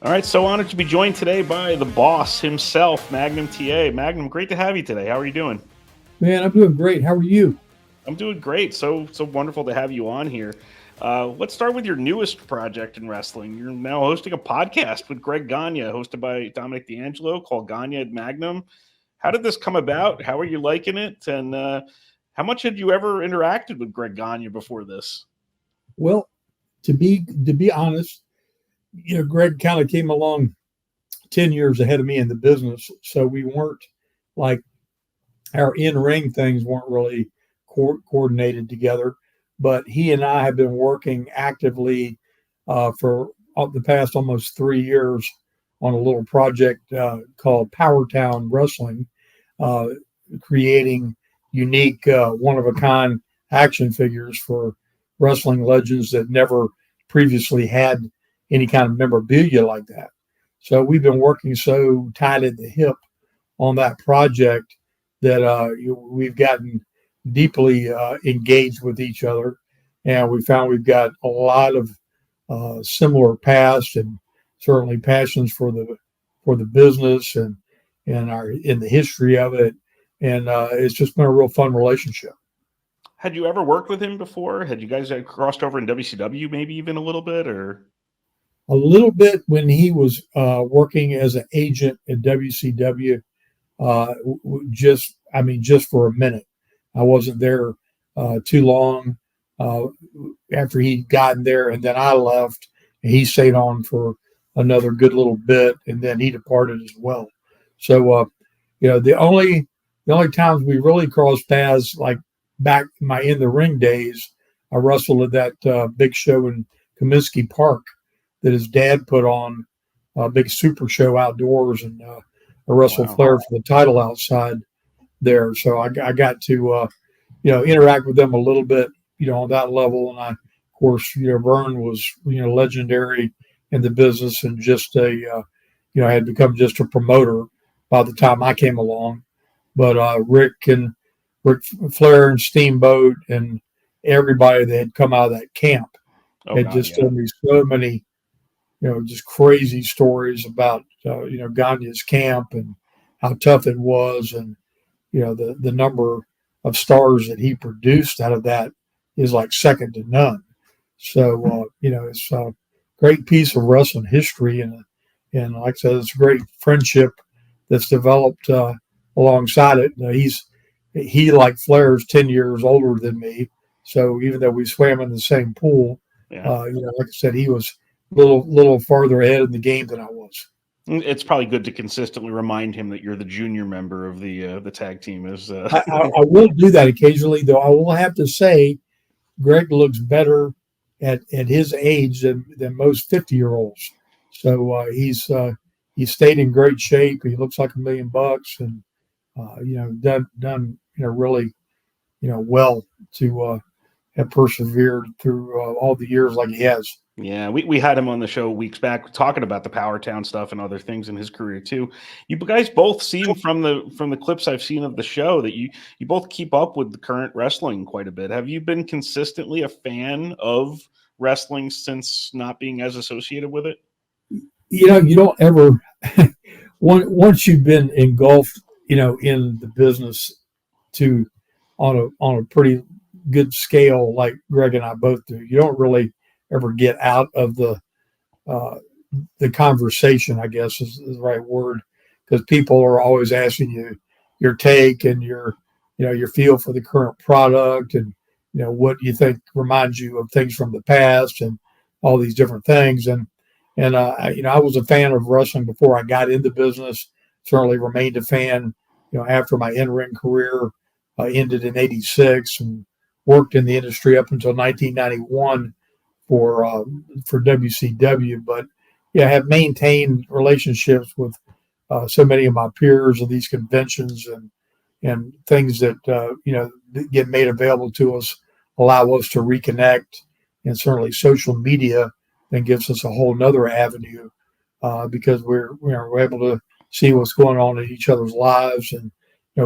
All right, so honored to be joined today by the boss himself, Magnum TA. Magnum, great to have you today. How are you doing? Man, I'm doing great. How are you? I'm doing great. So wonderful to have you on here. Let's start with your newest project in wrestling. You're now hosting a podcast with Greg Gagne, hosted by Dominic D'Angelo, called Gagne and Magnum. How did this come about? How are you liking it? And how much had you ever interacted with Greg Gagne before this? Well, to be honest, Greg kind of came along 10 years ahead of me in the business, so we weren't like our in-ring things weren't really coordinated together. But he and I have been working actively for the past almost 3 years on a little project called Powertown Wrestling, uh, creating unique, one-of-a-kind action figures for wrestling legends that never previously had any kind of memorabilia like that. So we've been working so tight at the hip on that project that we've gotten deeply engaged with each other, and we found we've got a lot of similar past and certainly passions for the business and our in the history of it, and it's just been a real fun relationship. Had you ever worked with him before? Had you guys crossed over in WCW, maybe even a little bit, or? A little bit when he was working as an agent at WCW, just for a minute. I wasn't there too long uh, after he'd gotten there, and then I left. And he stayed on for another good little bit, and then he departed as well. So, the only times we really crossed paths, like back in my in the ring days, I wrestled at that big show in Comiskey Park that his dad put on, a big super show outdoors, and I wrestled Wow. Flair for the title outside there. So I got to interact with them a little bit, on that level. And of course, Vern was legendary in the business and just had become just a promoter by the time I came along. But Rick Flair and Steamboat and everybody that had come out of that camp Oh had God, just yeah. told me so many just crazy stories about Gagne's camp and how tough it was, and the number of stars that he produced out of that is like second to none. So it's a great piece of wrestling history, and like I said, it's a great friendship that's developed alongside it. He like Flair is 10 years older than me, so even though we swam in the same pool, Yeah. like I said, he was a little farther ahead in the game than I was. It's probably good to consistently remind him that you're the junior member of the tag team. Is I will do that occasionally, though. I will have to say, Greg looks better at his age than most 50-year-olds. So he's stayed in great shape. He looks like $1 million, and done really well to have persevered through all the years like he has. Yeah, we had him on the show weeks back talking about the Powertown stuff and other things in his career too. You guys both seem from the clips I've seen of the show that you both keep up with the current wrestling quite a bit. Have you been consistently a fan of wrestling since not being as associated with it? You don't ever once you've been engulfed, in the business to on a pretty good scale like Greg and I both do. You don't really ever get out of uh, the conversation, I guess is the right word, because people are always asking you your take and your feel for the current product, and what you think reminds you of things from the past and all these different things. And I was a fan of wrestling before I got into business. Certainly remained a fan, after my in-ring career ended in '86, and worked in the industry up until 1991 for WCW. But yeah, I have maintained relationships with so many of my peers at these conventions, and things that get made available to us allow us to reconnect. And certainly social media then gives us a whole nother avenue because we're able to see what's going on in each other's lives and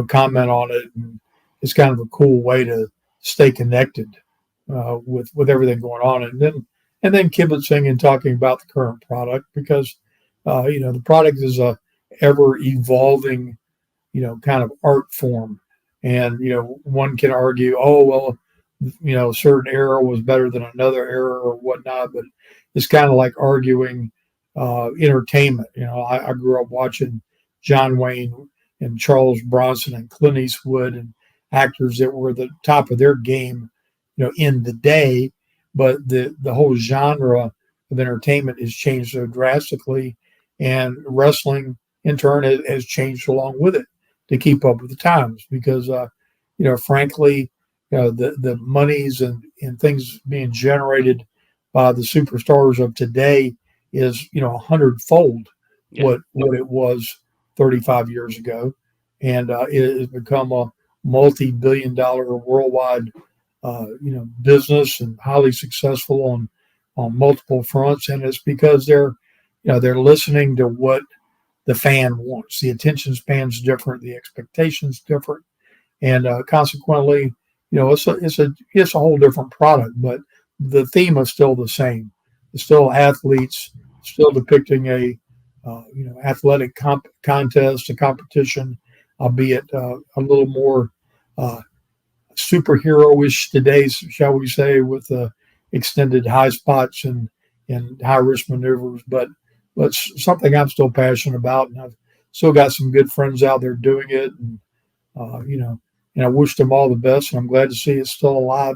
comment on it, and it's kind of a cool way to stay connected with everything going on, and then kibitzing and talking about the current product, because The product is a ever evolving, kind of art form. And, one can argue, oh, well, a certain era was better than another era or whatnot, but it's kind of like arguing entertainment. I grew up watching John Wayne and Charles Bronson and Clint Eastwood and actors that were the top of their game, in the day, but the whole genre of entertainment has changed so drastically, and wrestling in turn has changed along with it to keep up with the times because, frankly, the monies and things being generated by the superstars of today is, 100-fold what it was 35 years ago. And it has become a multi-billion-dollar worldwide, business and highly successful on multiple fronts. And it's because they're listening to what the fan wants. The attention span's different, the expectations different, and consequently, it's a whole different product. But the theme is still the same. It's still athletes, still depicting a athletic contest, a competition, albeit a little more superhero-ish today, shall we say, with extended high spots and high risk maneuvers, but something I'm still passionate about, and I've still got some good friends out there doing it, and and I wish them all the best, and I'm glad to see it's still alive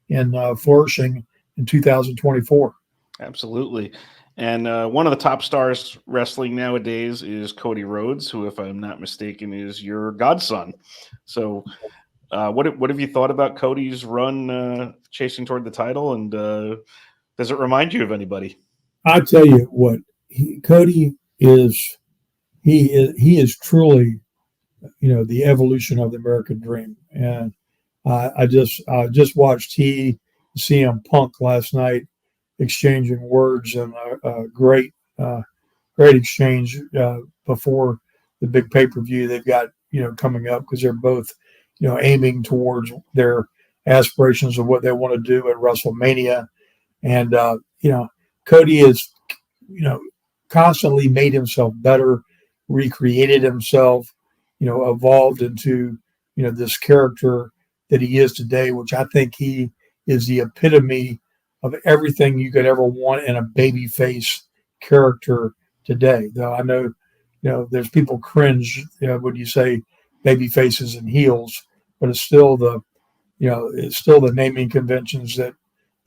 and flourishing in 2024. Absolutely. And one of the top stars wrestling nowadays is Cody Rhodes, who, if I'm not mistaken, is your godson. So, what have you thought about Cody's run chasing toward the title, and does it remind you of anybody? I tell you what, Cody is. He is truly, the evolution of the American dream. And I just watched CM Punk last night exchanging words, and a great exchange before the big pay-per-view they've got coming up, because they're both aiming towards their aspirations of what they want to do at WrestleMania. And Cody is constantly made himself better, recreated himself, evolved into, this character that he is today, which I think he is the epitome of everything you could ever want in a babyface character today. Though I know, there's people cringe, when you say baby faces and heels, but it's still the naming conventions that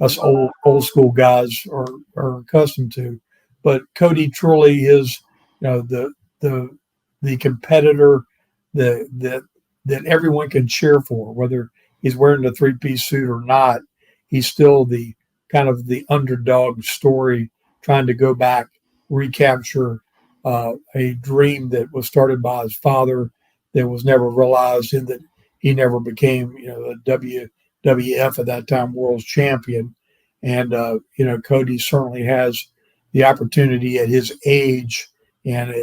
us old school guys are accustomed to. But Cody truly is, the competitor that everyone can cheer for, whether he's wearing a three-piece suit or not. He's still the kind of the underdog story, trying to go back, recapture a dream that was started by his father that was never realized, and that he never became, a WWF at that time world's champion. And Cody certainly has the opportunity at his age and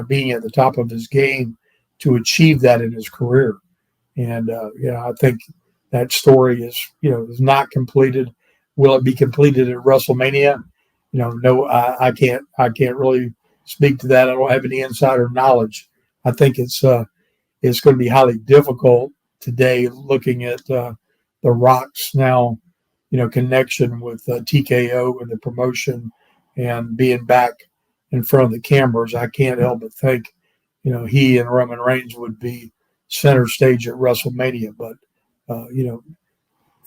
being at the top of his game to achieve that in his career. And I think that story is not completed. Will it be completed at WrestleMania? No, I can't really speak to that. I don't have any insider knowledge. I think it's going to be highly difficult today, looking at the Rock's now connection with TKO and the promotion, and being back in front of the cameras. I can't help but think he and Roman Reigns would be center stage at WrestleMania. But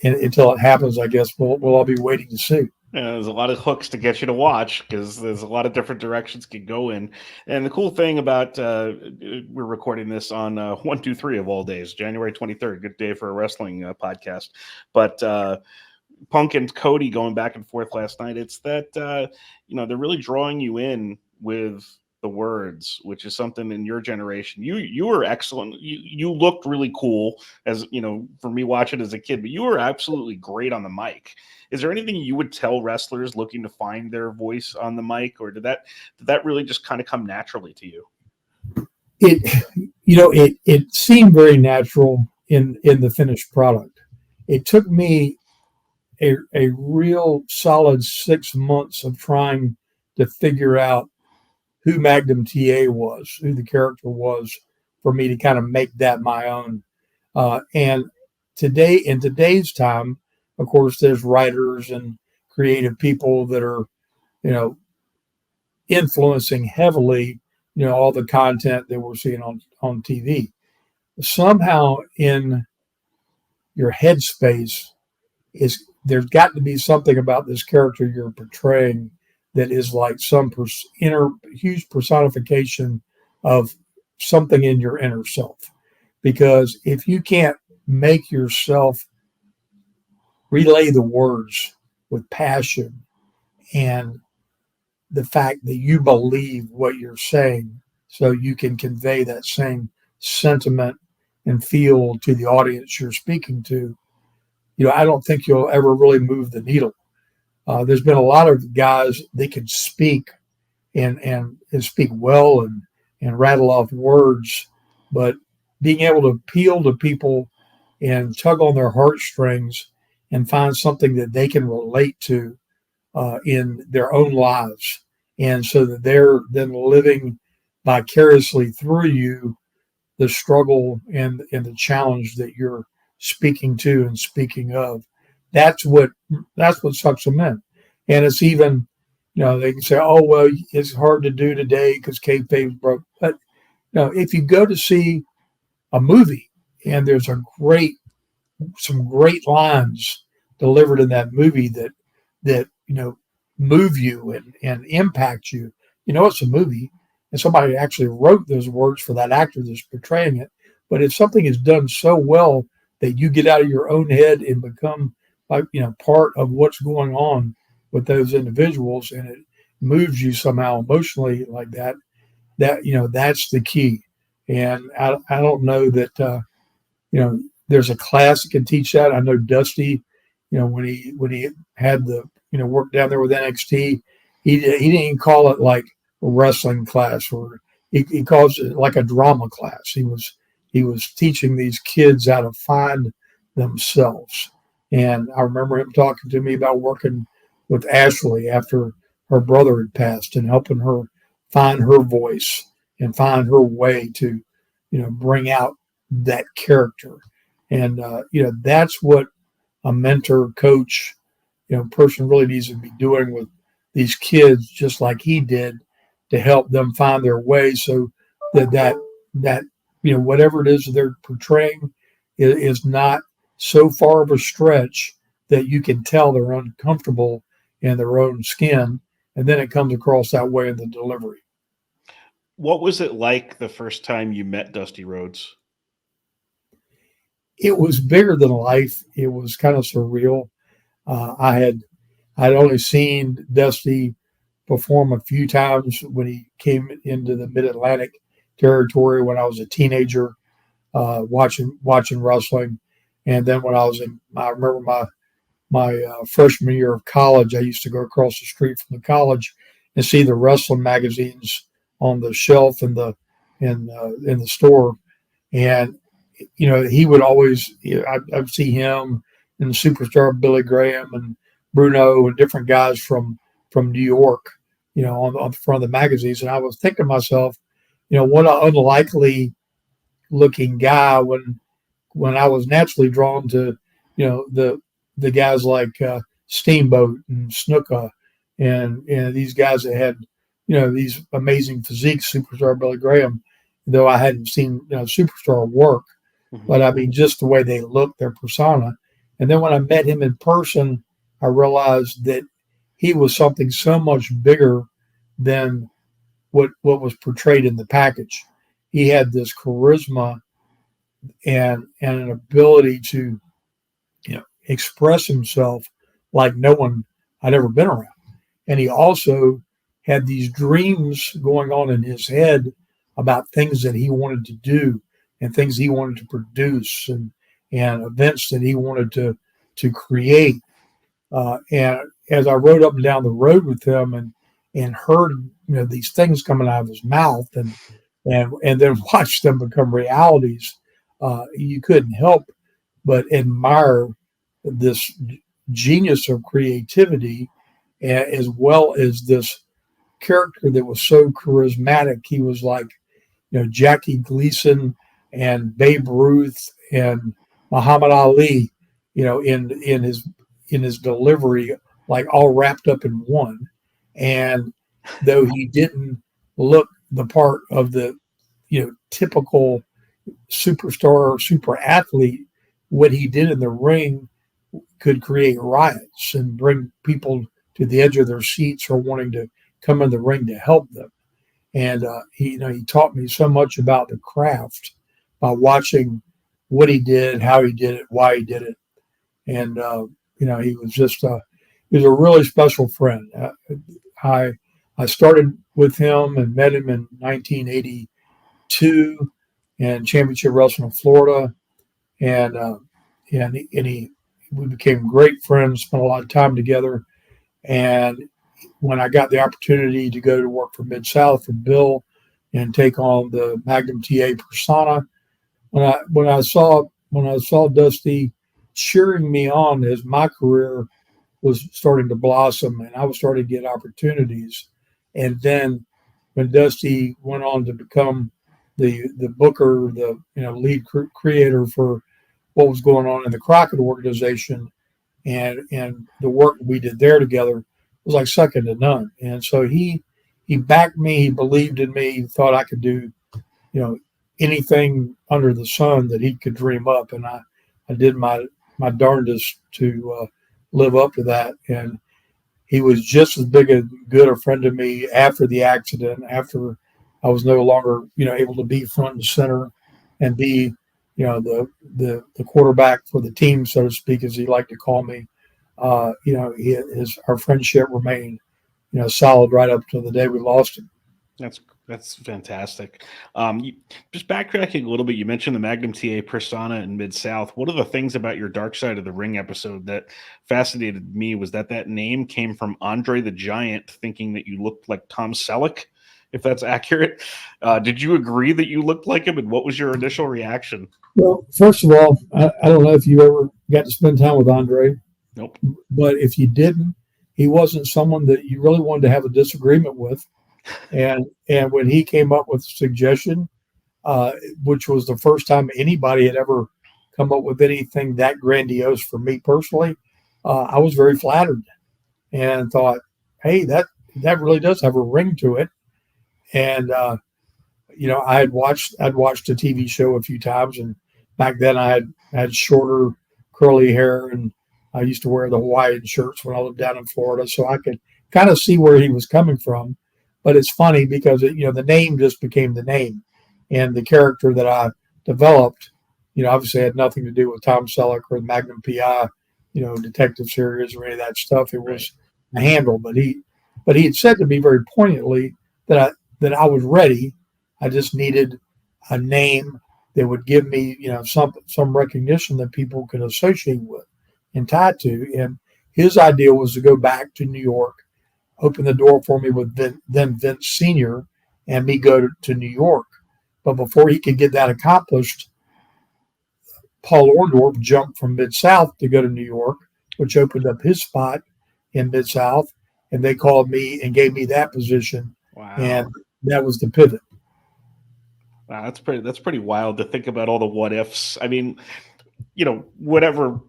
until it happens, I guess we'll all be waiting to see. There's a lot of hooks to get you to watch, because there's a lot of different directions can go in. And the cool thing about we're recording this on 1-2-3 of all days, January 23rd. Good day for a wrestling podcast. But Punk and Cody going back and forth last night. It's that they're really drawing you in with the words, which is something in your generation. You were excellent. You looked really cool, as for me watching as a kid, but you were absolutely great on the mic. Is there anything you would tell wrestlers looking to find their voice on the mic, or did that really just kind of come naturally to you? It seemed very natural in the finished product. It took me a real solid 6 months of trying to figure out who Magnum TA was, who the character was, for me to kind of make that my own. And today, in today's time, of course, there's writers and creative people that are, influencing heavily, all the content that we're seeing on TV. Somehow in your headspace there's got to be something about this character you're portraying that is like some huge personification of something in your inner self. Because if you can't make yourself relay the words with passion and the fact that you believe what you're saying, so you can convey that same sentiment and feel to the audience you're speaking to, I don't think you'll ever really move the needle. There's been a lot of guys that can speak and speak well and rattle off words, but being able to appeal to people and tug on their heartstrings and find something that they can relate to in their own lives, and so that they're then living vicariously through you the struggle and the challenge that you're speaking to and speaking of. That's what sucks them in. And it's even, they can say, oh, well, it's hard to do today because kayfabe's broke. But if you go to see a movie and there's some great lines delivered in that movie that move you and impact you, it's a movie and somebody actually wrote those words for that actor that's portraying it. But if something is done so well that you get out of your own head and become part of what's going on with those individuals, and it moves you somehow emotionally like that, that's the key. And I don't know that there's a class that can teach that. I know Dusty, when he had the work down there with NXT, he didn't even call it like a wrestling class, or he calls it like a drama class. He was teaching these kids how to find themselves. And I remember him talking to me about working with Ashley after her brother had passed and helping her find her voice and find her way to, bring out that character. And, that's what a mentor, coach, person really needs to be doing with these kids, just like he did, to help them find their way, so that whatever it is they're portraying is not so far of a stretch that you can tell they're uncomfortable in their own skin, and then it comes across that way in the delivery. What was it like the first time you met Dusty Rhodes? It was bigger than life. It was kind of surreal. I'd only seen Dusty perform a few times when he came into the Mid-Atlantic territory when I was a teenager, watching wrestling. And then when I remember my freshman year of college, I used to go across the street from the college and see the wrestling magazines on the shelf in the store. And he would always, I'd see him and the superstar Billy Graham and Bruno and different guys from New York, on the front of the magazines. And I was thinking to myself, what an unlikely looking guy when I was naturally drawn to, the guys like Steamboat and Snuka and these guys that had, these amazing physiques, superstar Billy Graham, though I hadn't seen superstar work. Mm-hmm. But I mean, just the way they look, their persona. And then when I met him in person, I realized that he was something so much bigger than what was portrayed in the package. He had this charisma and an ability to, express himself like no one I'd ever been around. And he also had these dreams going on in his head about things that he wanted to do and things he wanted to produce and events that he wanted to create. And as I rode up and down the road with him and heard, these things coming out of his mouth and then watched them become realities, you couldn't help but admire this genius of creativity, as well as this character that was so charismatic. He was like, Jackie Gleason and Babe Ruth and Muhammad Ali, in his delivery, like all wrapped up in one. And though he didn't look the part of the, typical superstar or super athlete, what he did in the ring could create riots and bring people to the edge of their seats or wanting to come in the ring to help them. And he taught me so much about the craft by watching what he did, how he did it, why he did it. And he was just he was a really special friend. I started with him and met him in 1982 and Championship Wrestling in Florida, and we became great friends, spent a lot of time together. And when I got the opportunity to go to work for Mid-South for Bill and take on the Magnum TA persona, when I saw Dusty cheering me on as my career was starting to blossom and I was starting to get opportunities, and then when Dusty went on to become the booker, the lead creator for what was going on in the Crockett organization, and the work we did there together was like second to none. And so he backed me, he believed in me, he thought I could do anything under the sun that he could dream up, and I did my darndest to live up to that. And he was just as big a good a friend to me after the accident, after I was no longer able to be front and center and be the quarterback for the team, so to speak, as he liked to call me. Our friendship remained solid right up to the day we lost him. That's fantastic. Just backtracking a little bit, you mentioned the Magnum TA persona in Mid-South. One of the things about your Dark Side of the Ring episode that fascinated me was that name came from Andre the Giant, thinking that you looked like Tom Selleck, if that's accurate. Did you agree that you looked like him, and what was your initial reaction? Well, first of all, I don't know if you ever got to spend time with Andre. Nope. But if you didn't, he wasn't someone that you really wanted to have a disagreement with. And when he came up with a suggestion, which was the first time anybody had ever come up with anything that grandiose for me personally, I was very flattered and thought, hey, that really does have a ring to it. And I'd watched a TV show a few times, and back then I had shorter curly hair, and I used to wear the Hawaiian shirts when I lived down in Florida, so I could kind of see where he was coming from. But it's funny because the name just became the name, and the character that I developed, obviously had nothing to do with Tom Selleck or the Magnum PI, detective series or any of that stuff. It was a handle, but he had said to me very poignantly that I was ready. I just needed a name that would give me, some recognition that people could associate with and tie to. And his idea was to go back to New York, open the door for me with then Vince Sr. and me go to New York. But before he could get that accomplished, Paul Orndorff jumped from Mid-South to go to New York, which opened up his spot in Mid-South, and they called me and gave me that position. Wow. And that was the pivot. Wow, that's pretty wild to think about all the what ifs. I mean, whatever,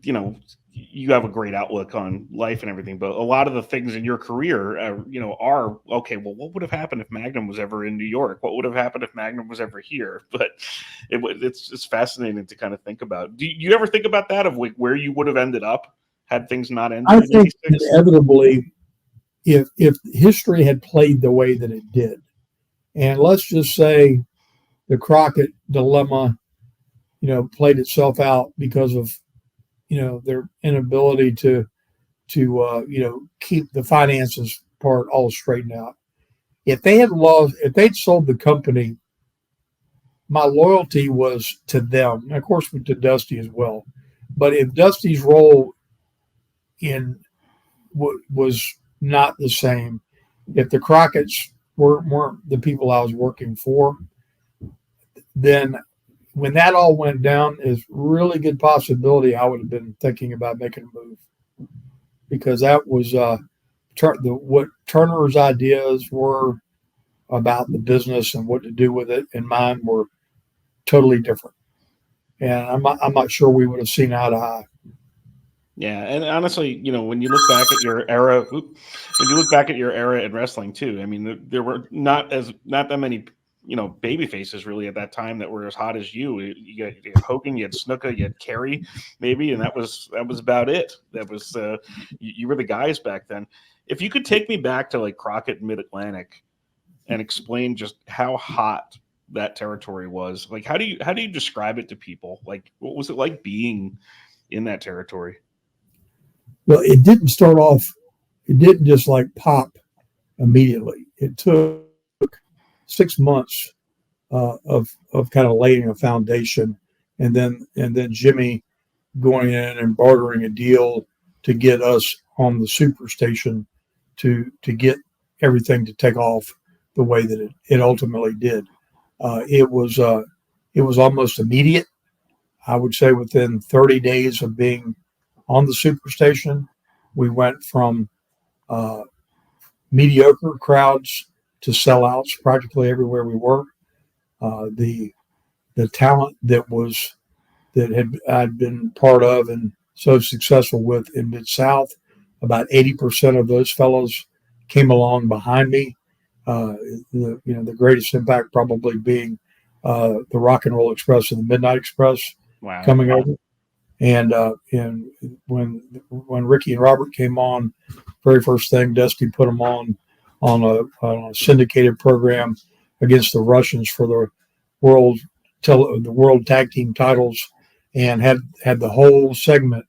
you have a great outlook on life and everything, but a lot of the things in your career, are okay. Well, what would have happened if Magnum was ever in New York? What would have happened if Magnum was ever here? But it's fascinating to kind of think about. Do you ever think about that, of where you would have ended up had things not ended? I think inevitably, if history had played the way that it did, and let's just say the Crockett dilemma, played itself out because of their inability to keep the finances part all straightened out. If they'd sold the company, my loyalty was to them, and of course to Dusty as well. But if Dusty's role was not the same, if the Crockett's weren't the people I was working for, then when that all went down, is really good possibility I would have been thinking about making a move, because that was what Turner's ideas were about the business and what to do with it, and mine were totally different. And I'm not sure we would have seen eye to eye. Yeah, and honestly, when you look back at your era, when you look back at your era in wrestling too, I mean, there were not that many, baby faces really at that time that were as hot as you. You had Hogan, you had Snuka, you had Kerry, maybe, and that was about it. That was you were the guys back then. If you could take me back to like Crockett Mid Atlantic and explain just how hot that territory was, like how do you describe it to people? Like, what was it like being in that territory? Well, it didn't start off. It didn't just like pop immediately. It took 6 months of kind of laying a foundation, and then Jimmy going in and bartering a deal to get us on the superstation to get everything to take off the way that it ultimately did. It was almost immediate. I would say within 30 days of being on the superstation, we went from uh, mediocre crowds to sellouts practically everywhere we were. The talent that had I'd been part of and so successful with in Mid South, about 80% of those fellows came along behind me. The greatest impact probably being the Rock and Roll Express and the Midnight Express Wow. coming over. And when Ricky and Robert came on, very first thing Dusty put them on a syndicated program against the Russians for the world the world tag team titles, and had the whole segment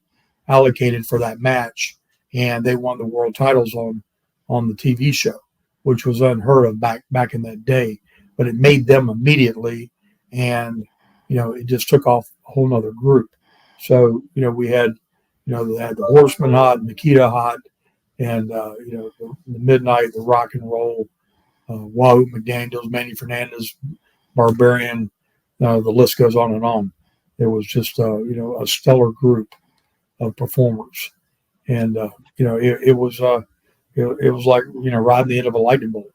allocated for that match, and they won the world titles on the TV show, which was unheard of back in that day. But it made them immediately, and it just took off a whole nother group. So we had they had the Horseman hot, Nikita hot, and the Midnight, the Rock and Roll, Wahoo McDaniels, Manny Fernandez, Barbarian. The list goes on and on. It was just a stellar group of performers, and it was like riding the end of a lightning bolt.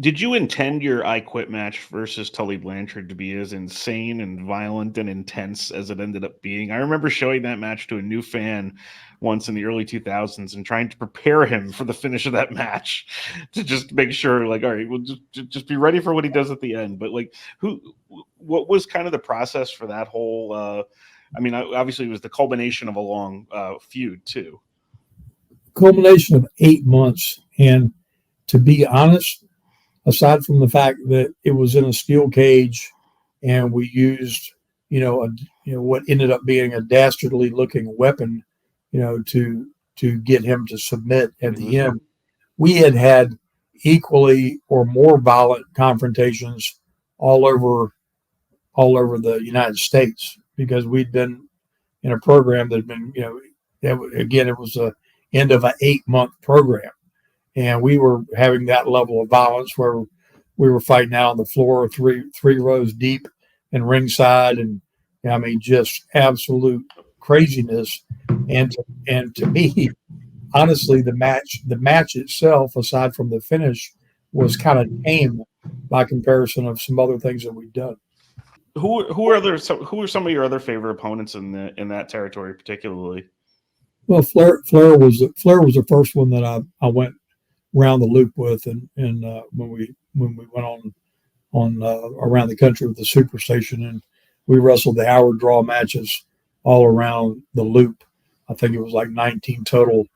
Did you intend your I Quit match versus Tully Blanchard to be as insane and violent and intense as it ended up being? I remember showing that match to a new fan once in the early 2000s and trying to prepare him for the finish of that match to just make sure, like, all right, we'll just be ready for what he does at the end. But like, what was kind of the process for that whole? I mean, obviously, it was the culmination of a long feud too. Culmination of 8 months, and to be honest, aside from the fact that it was in a steel cage, and we used what ended up being a dastardly looking weapon, to get him to submit at the Mm-hmm. end, we had equally or more violent confrontations all over the United States, because we'd been in a program that had been again, it was a end of an 8 month program, and we were having that level of violence where we were fighting out on the floor three rows deep and ringside, and I mean just absolute craziness. And to me, honestly, the match itself, aside from the finish, was kind of tame by comparison of some other things that we've done. Who are some of your other favorite opponents in that territory particularly? Well, Flair was the first one that I went round the loop with, and when we went on around the country with the Superstation, and we wrestled the hour draw matches all around the loop. I think it was like 19 total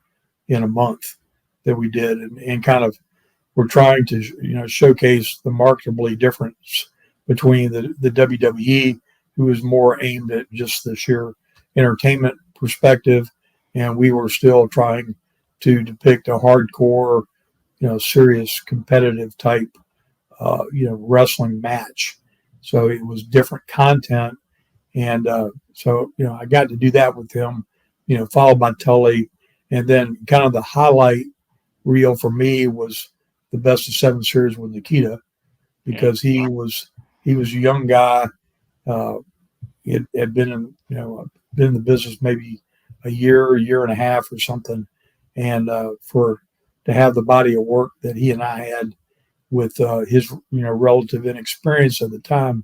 in a month that we did, and kind of we're trying to showcase the markedly difference between the WWE, who is more aimed at just the sheer entertainment perspective, and we were still trying to depict a hardcore, serious competitive type, wrestling match. So it was different content, and so I got to do that with him, followed by Tully, and then kind of the highlight reel for me was the best of seven series with Nikita, Yeah. because he was a young guy. Uh, he had been in the business maybe a year and a half or something, and for to have the body of work that he and I had with his relative inexperience at the time,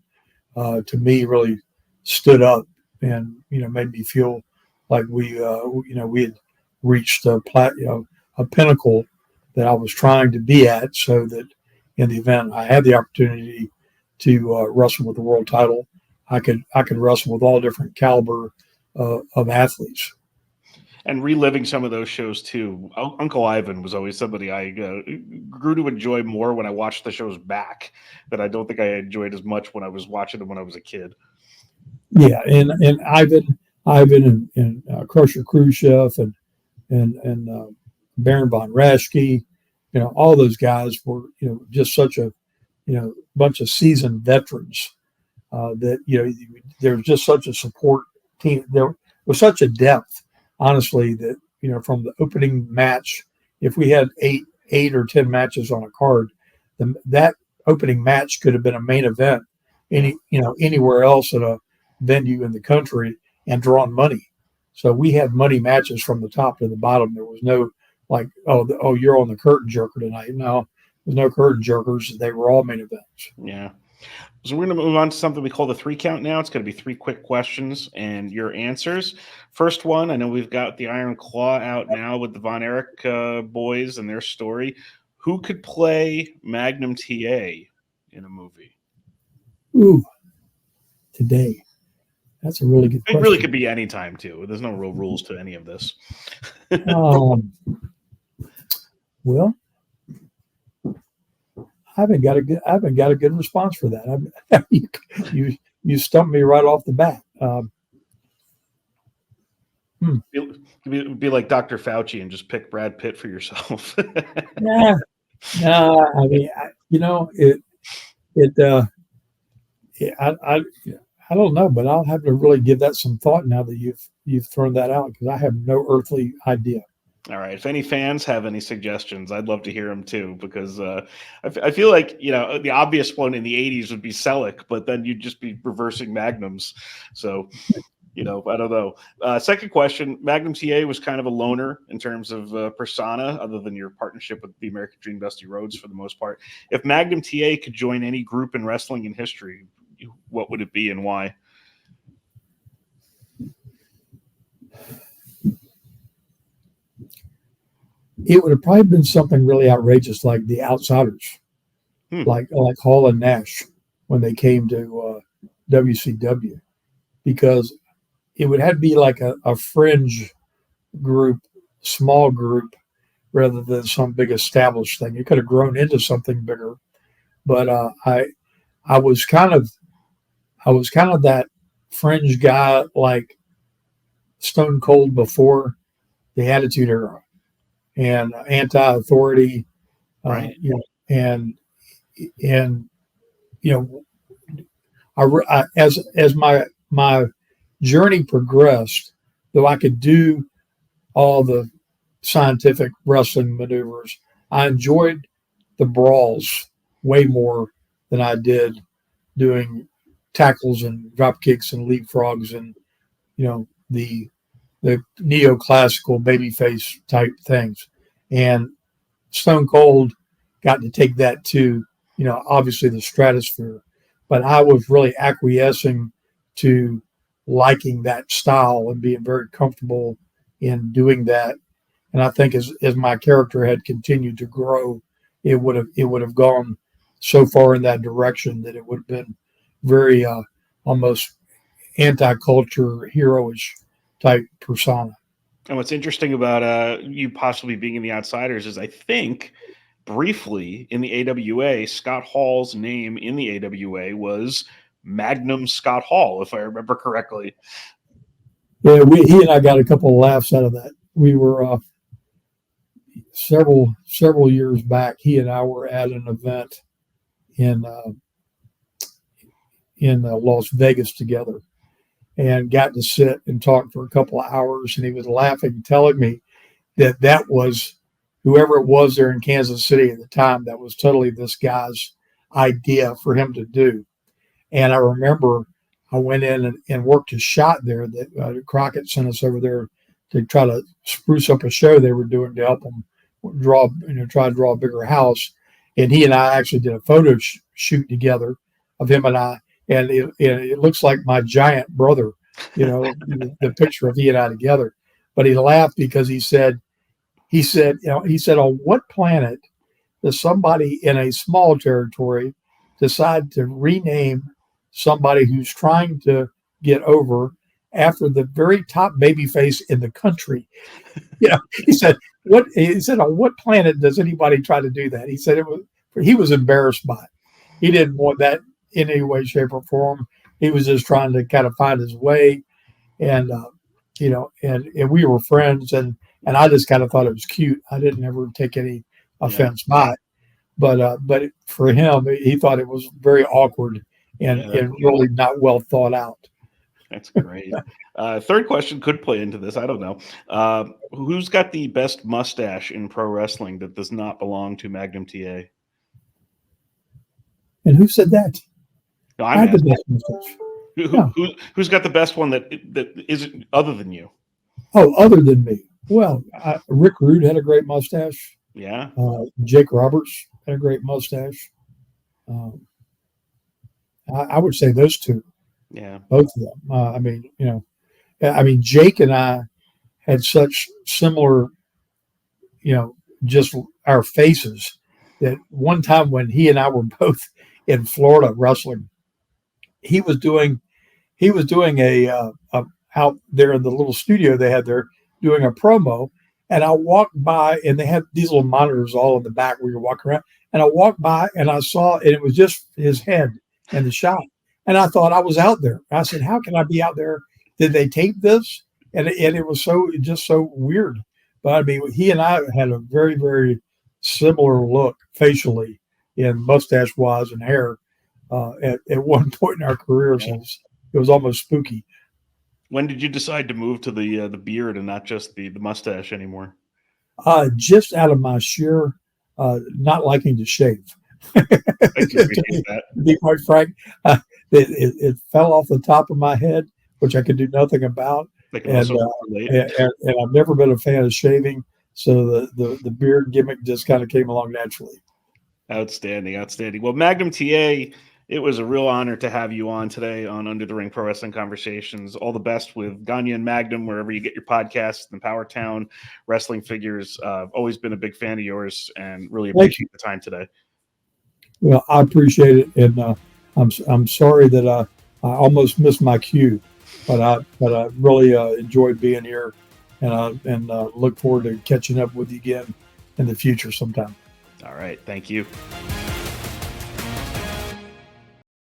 to me really stood up and made me feel like we had reached a pinnacle that I was trying to be at, so that in the event I had the opportunity to wrestle with the world title, I could wrestle with all different caliber of athletes. And reliving some of those shows too. Uncle Ivan was always somebody I grew to enjoy more when I watched the shows back, that I don't think I enjoyed as much when I was watching them when I was a kid. Yeah, and Ivan and Crusher Khrushchev and Baron von Raschke, all those guys were just such a bunch of seasoned veterans, that there was just such a support team. There was such a depth, honestly, that from the opening match, if we had eight or 10 matches on a card, that opening match could have been a main event anywhere else at a venue in the country and drawn money. So we had money matches from the top to the bottom. There was no like, oh, you're on the curtain jerker tonight. No, there's no curtain jerkers. They were all main events. Yeah. So we're going to move on to something we call the 3 count now. It's going to be 3 quick questions and your answers. First one, I know we've got the Iron Claw out now with the Von Erich boys and their story. Who could play Magnum TA in a movie? Ooh, today. That's a really good question. It really could be any time too. There's no real rules to any of this. Well, I haven't got a good response for that. You stumped me right off the bat. Be like Dr. Fauci and just pick Brad Pitt for yourself. Nah. I mean, I don't know, but I'll have to really give that some thought now that you've thrown that out, because I have no earthly idea. All right. If any fans have any suggestions, I'd love to hear them too, because I feel like, the obvious one in the 80s would be Selleck, but then you'd just be reversing Magnums. So, I don't know. Second question, Magnum TA was kind of a loner in terms of persona, other than your partnership with the American Dream Dusty Rhodes for the most part. If Magnum TA could join any group in wrestling in history, what would it be and why? It would have probably been something really outrageous, like the Outsiders, like Hall and Nash when they came to WCW, because it would have to be like a fringe group, small group, rather than some big established thing. It could have grown into something bigger, but I was kind of that fringe guy, like Stone Cold before the Attitude Era, and anti-authority, right? As my journey progressed, though I could do all the scientific wrestling maneuvers, I enjoyed the brawls way more than I did doing tackles and drop kicks and leapfrogs and the neoclassical babyface type things. And Stone Cold got to take that to obviously the stratosphere, but I was really acquiescing to liking that style and being very comfortable in doing that. And I think as my character had continued to grow, it would have gone so far in that direction that it would have been very almost anti-culture, heroish type persona. And what's interesting about you possibly being in the Outsiders is I think briefly in the AWA, Scott Hall's name in the AWA was Magnum Scott Hall, if I remember correctly. Yeah, he and I got a couple of laughs out of that. We were several years back. He and I were at an event in Las Vegas together, and got to sit and talk for a couple of hours. And he was laughing, telling me that was whoever it was there in Kansas City at the time, that was totally this guy's idea for him to do. And I remember I went in and worked a shot there that Crockett sent us over there to try to spruce up a show they were doing to help them try to draw a bigger house. And he and I actually did a photo shoot together of him and I, and it looks like my giant brother, the picture of he and I together. But he laughed because he said, on what planet does somebody in a small territory decide to rename somebody who's trying to get over after the very top baby face in the country? He said, on what planet does anybody try to do that? He said he was embarrassed by it. He didn't want that in any way, shape, or form. He was just trying to kind of find his way. And, and we were friends, and I just kind of thought it was cute. I didn't ever take any offense by it. But for him, he thought it was very awkward and really not well thought out. That's great. Third question could play into this. I don't know. Who's got the best mustache in pro wrestling that does not belong to Magnum TA? And who said that? No, I had the best mustache. Who's got the best one that isn't other than you? Oh, other than me. Well, Rick Rude had a great mustache. Yeah. Jake Roberts had a great mustache. I would say those two. Yeah. Both of them. Jake and I had such similar, just our faces, that one time when he and I were both in Florida wrestling, he was doing a out there in the little studio they had there doing a promo, and I walked by, and they had these little monitors all in the back where you walk around, and I walked by and I saw, and it was just his head in the shot, and I thought I was out there. I said, how can I be out there? Did they tape this? And it was so weird. But he and I had a very, very similar look facially, in mustache wise and hair, at one point in our careers. Yeah. It was almost spooky. When did you decide to move to the beard and not just the mustache anymore? Just out of my sheer not liking to shave. To be quite frank, it fell off the top of my head, which I could do nothing about. And I've never been a fan of shaving, so the beard gimmick just kind of came along naturally. Outstanding. Well, Magnum TA, it was a real honor to have you on today on Under the Ring Pro Wrestling Conversations. All the best with Gagne and Magnum, wherever you get your podcasts, and Powertown Wrestling Figures. I've always been a big fan of yours and really appreciate the time today. Well, I appreciate it, and I'm sorry that I almost missed my cue, but I really enjoyed being here, and look forward to catching up with you again in the future sometime. All right, thank you.